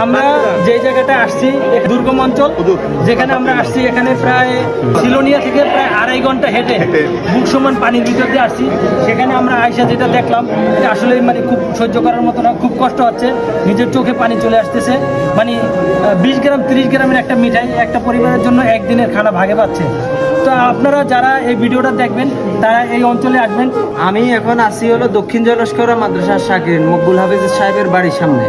আমরা যে জায়গাটা আসছি দুর্গম অঞ্চল, যেখানে আমরা আসছি এখানে প্রায় সিলোনিয়া থেকে প্রায় 2.5 ঘন্টা হেঁটে বুক সমান পানির ভিতর দিয়ে আসছি। সেখানে আমরা আইসা যেটা দেখলাম এটা আসলে মানে খুব সহ্য করার মতো না, খুব কষ্ট হচ্ছে, নিজের চোখে পানি চলে আসতেছে। মানে 20 গ্রাম 30 গ্রামের একটা মিঠাই একটা পরিবারের জন্য একদিনের খানা ভাগে পাচ্ছে। তো আপনারা যারা এই ভিডিওটা দেখবেন তারা এই অঞ্চলে আসবেন। আমি এখন আসি হলো দক্ষিণ জলস্করা মাদ্রাসা শাকিরিন মকবুল হাফিজ সাহেবের বাড়ির সামনে।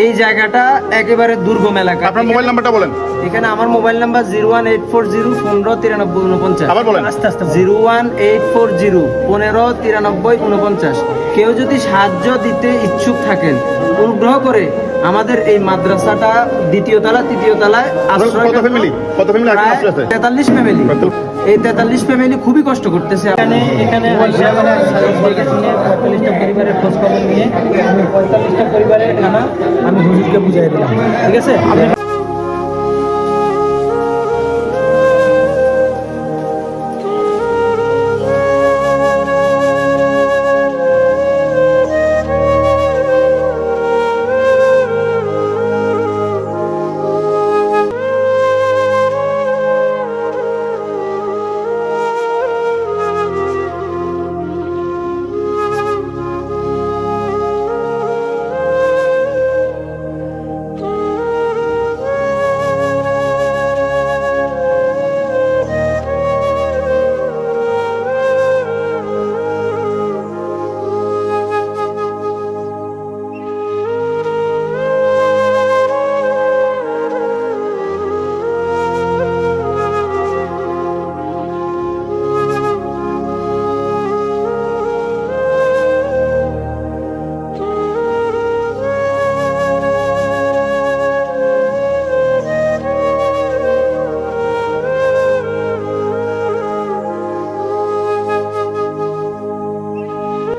এই জায়গাটা একেবারে দুর্গম এলাকা। আপনার মোবাইল নাম্বারটা বলেন। এখানে আমার মোবাইল নাম্বার 01840159349। আবার বলেন। আস্তে আস্তে 01840159349। কেউ যদি সাহায্য দিতে ইচ্ছুক থাকেন অনুগ্রহ করে আমাদের এই মাদ্রাসাটা দ্বিতীয় তলা তৃতীয় তলায় আশ্রয়। কত ফ্যামিলি 43 ফ্যামিলি। এই 43 ফ্যামিলি খুবই কষ্ট করতেছে। এখানে আইসা দেখে শুনে 45টা পরিবারের খোঁজ খবর নিয়ে আমি 45টা পরিবারের খানা আমি হুজুরকে বুঝাই দিলাম। ঠিক আছে।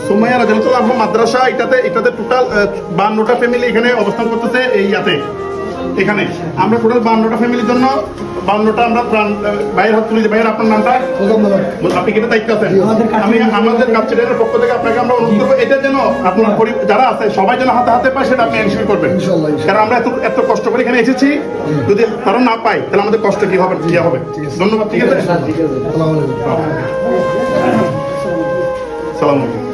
সুমাইয়া রাদিয়াল্লাহু আনহা মাদ্রাসা, এটাতে টোটাল 52টা ফ্যামিলি এখানে অবস্থান করতেছে। এই ইয়াতে এখানে আমরা টোটাল 52টা ফ্যামিলির জন্য 52টা আমরা বাইরের হাত তুলে দিই। ভাইয়ের আপনার নামটা? আপনি কিন্তু দায়িত্ব আছেন। আমি আমাদের কাপচিডারের পক্ষ থেকে আপনাকে আমরা অনুরোধ করবো এটা যেন আপনার যারা আছে সবাই যেন হাতে হাতে পায় সেটা আপনি এনশিওর করবেন। কারণ আমরা এত কষ্ট করে এখানে এসেছি, যদি তারা না পায় তাহলে আমাদের কষ্ট কি হবে। ধন্যবাদ। ঠিক আছে। সালাম আলাইকুম।